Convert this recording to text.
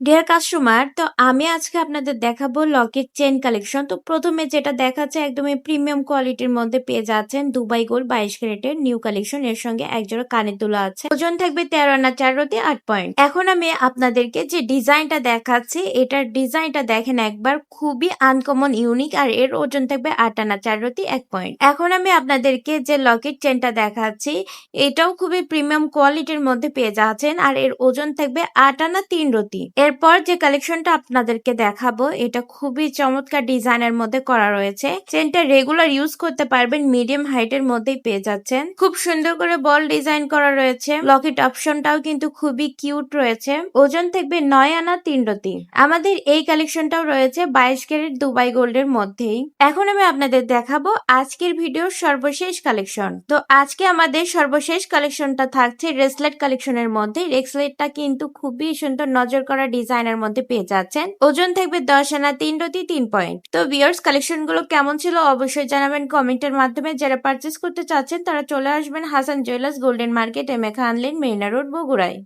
Deer customer, তো আমি আজকে আপনাদের দেখাবো লকেট চেন কালেকশন। তো প্রথমে যেটা দেখাচ্ছে একদমই প্রিমিয়াম কোয়ালিটির মধ্যে পেয়ে যাচ্ছেন দুবাই গোল্ড 22 ক্যারেটের নিউ কালেকশন। এর সঙ্গে একজোড়া কানের দুলা আছে। ওজন থাকবে 13 আনা 4 রতি 8 পয়েন্ট। এখন আমি আপনাদেরকে যে ডিজাইনটা দেখাচ্ছি, এটার ডিজাইনটা দেখেন একবার, খুবই আনকমন ইউনিক। আর এর ওজন থাকবে 8 আনা 4 রতি 1 পয়েন্ট। এখন আমি আপনাদেরকে যে লকেট চেনটা দেখাচ্ছি, এটাও খুবই প্রিমিয়াম কোয়ালিটির মধ্যে পেয়ে যাচ্ছেন। আর এর ওজন থাকবে 8 আনা 3 রতি। এরপর যে কালেকশনটা আপনাদেরকে দেখাবো, এটা খুবই চমৎকার ডিজাইনের মধ্যে করা রয়েছে। চেনটা রেগুলার ইউজ করতে পারবেন, মিডিয়াম হাইটের মধ্যেই পেয়ে যাচ্ছেন। খুব সুন্দর করে বল ডিজাইন করা রয়েছে। লকেট অপশনটাও কিন্তু খুবই কিউট রয়েছে। ওজন থাকবে 9 আনা 3 রতি। আমাদের এই কালেকশনটাও রয়েছে 22 ক্যারেট দুবাই গোল্ডের মধ্যেই। এখন আমি আপনাদের দেখাবো আজকের ভিডিওর সর্বশেষ কালেকশন। তো আজকে আমাদের সর্বশেষ কালেকশনটা থাকছে রেসলেট কালেকশনের মধ্যে। রেসলেটটা কিন্তু খুবই সুন্দর নজর করা ডিজাইনের মধ্যে পেয়ে যাচ্ছেন। ওজন থাকবে 10 আনা 3 রতি 3 পয়েন্ট। তো ভিউয়ার্স, কালেকশন গুলো কেমন ছিল অবশ্যই জানাবেন কমেন্টের মাধ্যমে। যারা পারচেস করতে চাচ্ছেন তারা চলে আসবেন Hasan Jewellers, Golden Market, M A Khan Lane, Marina Road, বগুড়ায়।